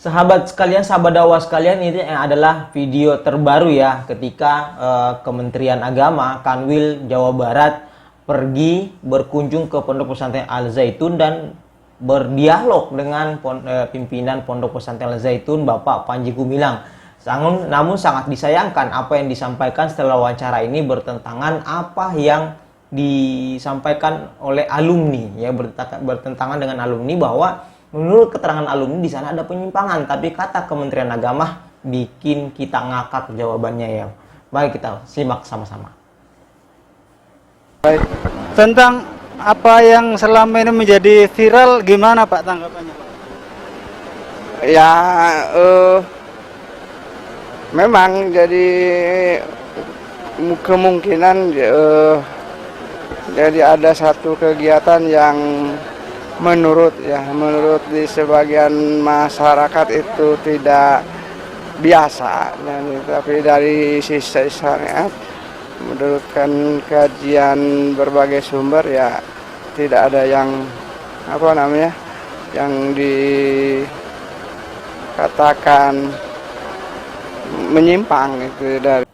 Sahabat sekalian, sahabat dakwah sekalian, ini adalah video terbaru ya ketika Kementerian Agama Kanwil Jawa Barat pergi berkunjung ke Pondok Pesantren Al Zaitun dan berdialog dengan pimpinan Pondok Pesantren Al Zaitun Bapak Panji Gumilang. Namun sangat disayangkan apa yang disampaikan setelah wawancara ini bertentangan apa yang disampaikan oleh alumni ya, bertentangan dengan alumni bahwa menurut keterangan alumni di sana ada penyimpangan, tapi kata Kementerian Agama bikin kita ngakak jawabannya ya. Baik, kita simak sama-sama. Baik, tentang apa yang selama ini menjadi viral, gimana Pak tanggapannya? Ya, memang jadi kemungkinan jadi ada satu kegiatan yang menurut di sebagian masyarakat itu tidak biasa, tapi dari sisi syariat menurut kajian berbagai sumber ya tidak ada yang yang dikatakan menyimpang itu dari.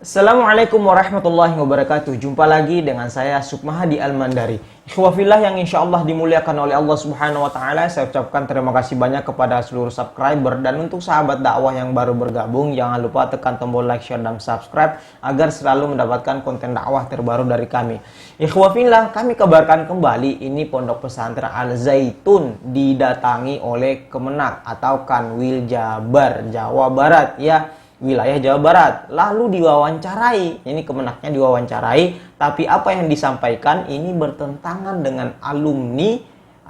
Assalamualaikum warahmatullahi wabarakatuh. Jumpa lagi dengan saya Sukmahadi Al-Mandari. Ikhwafillah yang insya Allah dimuliakan oleh Allah Subhanahu wa Ta'ala, saya ucapkan terima kasih banyak kepada seluruh subscriber. Dan untuk sahabat dakwah yang baru bergabung, jangan lupa tekan tombol like, share, dan subscribe agar selalu mendapatkan konten dakwah terbaru dari kami. Ikhwafillah, kami kabarkan kembali ini Pondok Pesantren Al Zaitun didatangi oleh Kemenak atau Kanwil Jabar Jawa Barat ya, wilayah Jawa Barat. Lalu diwawancarai, ini Kemenaknya diwawancarai, tapi apa yang disampaikan ini bertentangan dengan alumni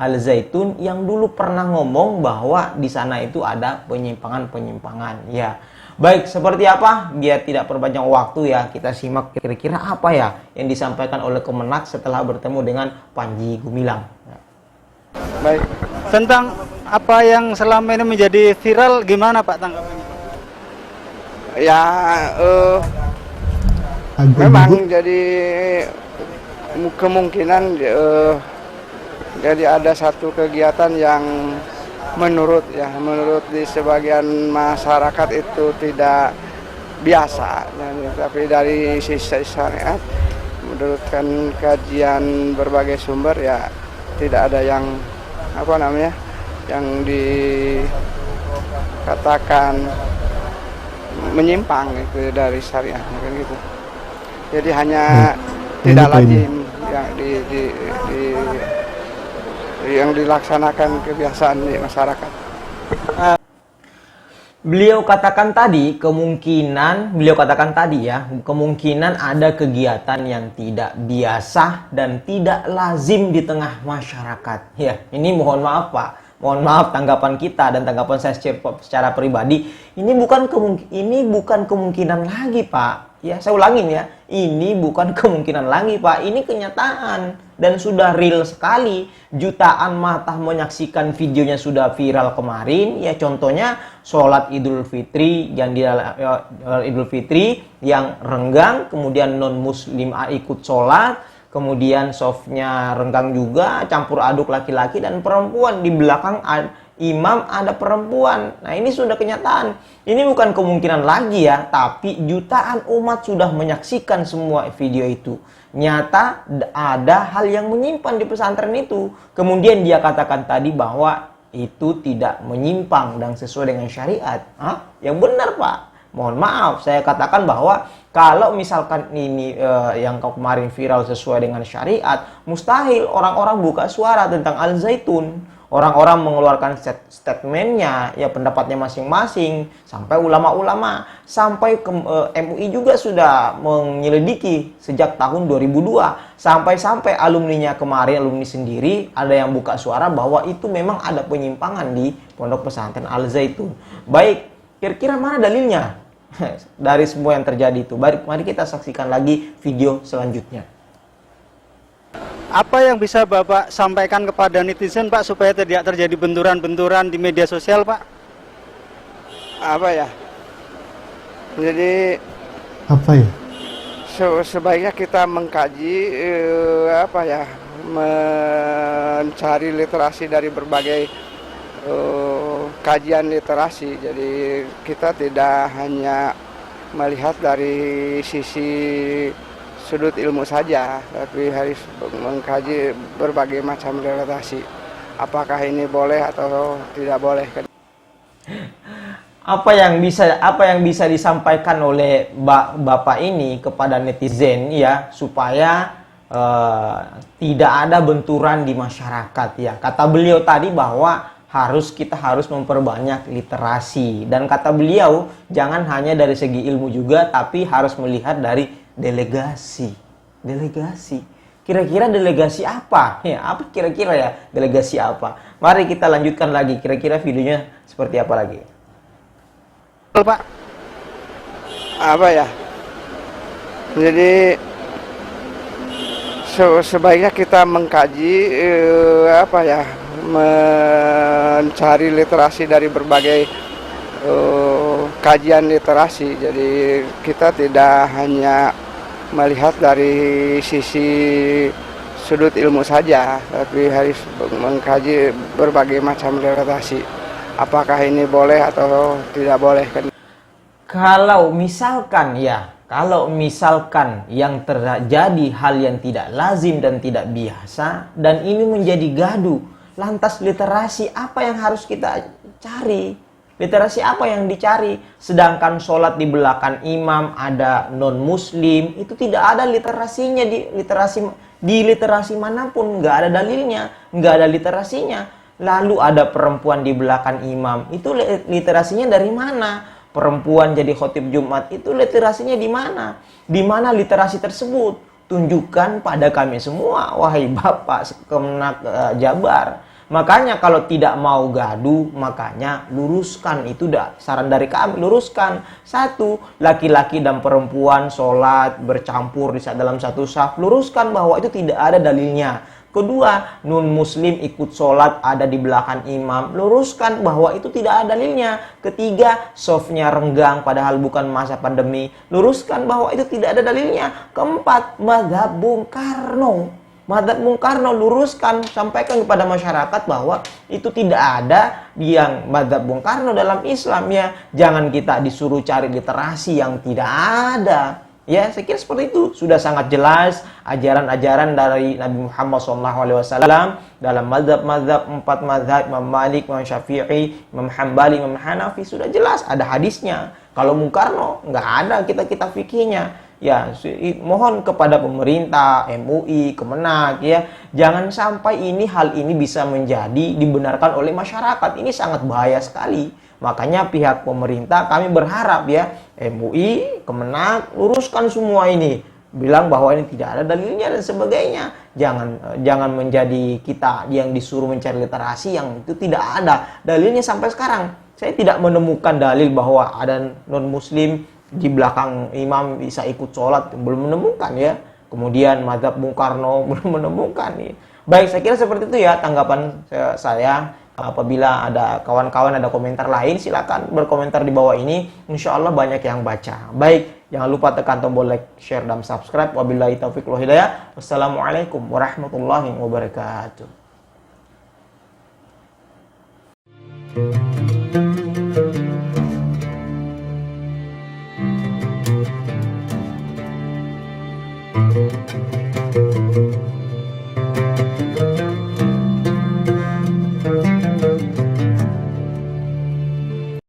Al Zaitun yang dulu pernah ngomong bahwa di sana itu ada penyimpangan-penyimpangan ya. Baik, seperti apa? Biar tidak perpanjang waktu ya, kita simak kira-kira apa ya yang disampaikan oleh Kemenak setelah bertemu dengan Panji Gumilang. Baik, tentang apa yang selama ini menjadi viral, gimana Pak tanggapannya? Ya, memang jadi kemungkinan jadi ada satu kegiatan yang menurut di sebagian masyarakat itu tidak biasa, tapi dari sisi syariat menurut kajian berbagai sumber ya tidak ada yang yang dikatakan menyimpang itu dari syariah kan gitu. Jadi hanya tidak lazim yang dilaksanakan kebiasaan di masyarakat. Beliau katakan tadi kemungkinan ada kegiatan yang tidak biasa dan tidak lazim di tengah masyarakat. Ya, ini mohon maaf Pak. Mohon maaf tanggapan kita dan tanggapan saya secara pribadi, ini bukan kemungkinan lagi Pak. Ya, saya ulangin ya, ini bukan kemungkinan lagi Pak, ini kenyataan dan sudah real sekali. Jutaan mata menyaksikan videonya, sudah viral kemarin. Ya, contohnya sholat Idul Fitri yang renggang, kemudian non Muslim ikut sholat. Kemudian softnya renggang juga, campur aduk laki-laki dan perempuan. Di belakang imam ada perempuan. Nah, ini sudah kenyataan. Ini bukan kemungkinan lagi ya, tapi jutaan umat sudah menyaksikan semua video itu. Nyata ada hal yang menyimpan di pesantren itu. Kemudian dia katakan tadi bahwa itu tidak menyimpang dan sesuai dengan syariat. Yang benar Pak. Mohon maaf, saya katakan bahwa kalau misalkan ini yang kemarin viral sesuai dengan syariat, mustahil orang-orang buka suara tentang Al Zaitun. Orang-orang mengeluarkan statementnya, ya pendapatnya masing-masing, sampai ulama-ulama, sampai MUI juga sudah menyelidiki sejak tahun 2002, sampai alumninya kemarin, alumni sendiri ada yang buka suara bahwa itu memang ada penyimpangan di Pondok Pesantren Al Zaitun. Baik, kira-kira mana dalilnya dari semua yang terjadi itu? Mari kita saksikan lagi video selanjutnya. Apa yang bisa Bapak sampaikan kepada netizen Pak supaya tidak terjadi benturan-benturan di media sosial Pak? Jadi apa ya? sebaiknya kita mengkaji apa ya, mencari literasi dari berbagai kajian literasi. Jadi kita tidak hanya melihat dari sisi sudut ilmu saja, tapi harus mengkaji berbagai macam literasi. Apakah ini boleh atau tidak boleh? Apa yang bisa disampaikan oleh Bapak ini kepada netizen ya, supaya tidak ada benturan di masyarakat ya. Kata beliau tadi bahwa kita harus memperbanyak literasi, dan kata beliau jangan hanya dari segi ilmu juga, tapi harus melihat dari delegasi. Kira-kira delegasi apa ya? Apa kira-kira ya delegasi apa? Mari kita lanjutkan lagi, kira-kira videonya seperti apa lagi. Pak, Apa ya? Jadi sebaiknya kita mengkaji apa ya, mencari literasi dari berbagai kajian literasi. Jadi kita tidak hanya melihat dari sisi sudut ilmu saja, tapi harus mengkaji berbagai macam literasi. Apakah ini boleh atau tidak boleh? Kalau misalkan yang terjadi hal yang tidak lazim dan tidak biasa, dan ini menjadi gaduh, lantas literasi apa yang harus kita cari? Literasi apa yang dicari? Sedangkan sholat di belakang imam ada non muslim, itu tidak ada literasinya di literasi manapun, nggak ada dalilnya, nggak ada literasinya. Lalu ada perempuan di belakang imam, itu literasinya dari mana? Perempuan jadi khotib Jumat, itu literasinya di mana? Di mana literasi tersebut? Tunjukkan pada kami semua, wahai Bapak Kemenak Jabar. Makanya kalau tidak mau gaduh, makanya luruskan. Itu dah saran dari kami, luruskan. Satu, laki-laki dan perempuan sholat bercampur dalam satu saf, luruskan bahwa itu tidak ada dalilnya. Kedua, non muslim ikut sholat ada di belakang imam, luruskan bahwa itu tidak ada dalilnya. Ketiga, softnya renggang padahal bukan masa pandemi, luruskan bahwa itu tidak ada dalilnya. Keempat, mazhab Bung Karno, luruskan, sampaikan kepada masyarakat bahwa itu tidak ada yang mazhab Bung Karno dalam Islam ya. Jangan kita disuruh cari literasi yang tidak ada. Ya, saya kira seperti itu. Sudah sangat jelas ajaran-ajaran dari Nabi Muhammad SAW dalam mazhab-mazhab, 4 mazhab, Imam Malik, Imam Syafi'i, Imam Hambali, Imam Hanafi, sudah jelas ada hadisnya. Kalau Bung Karno, nggak ada kita fikihnya. Ya, mohon kepada pemerintah, MUI, Kemenak ya, jangan sampai hal ini bisa menjadi dibenarkan oleh masyarakat. Ini sangat bahaya sekali. Makanya pihak pemerintah kami berharap ya, MUI, Kemenak, luruskan semua ini. Bilang bahwa ini tidak ada dalilnya dan sebagainya. Jangan menjadi kita yang disuruh mencari literasi yang itu tidak ada dalilnya sampai sekarang. Saya tidak menemukan dalil bahwa ada non-muslim di belakang imam bisa ikut sholat, belum menemukan ya. Kemudian mazhab Bung Karno belum menemukan nih. Baik, saya kira seperti itu ya tanggapan saya. Apabila ada kawan-kawan ada komentar lain, silakan berkomentar di bawah ini. Insya Allah banyak yang baca. Baik, jangan lupa tekan tombol like, share, dan subscribe. Wabillahi taufiq wal hidayah. Wassalamualaikum warahmatullahi wabarakatuh.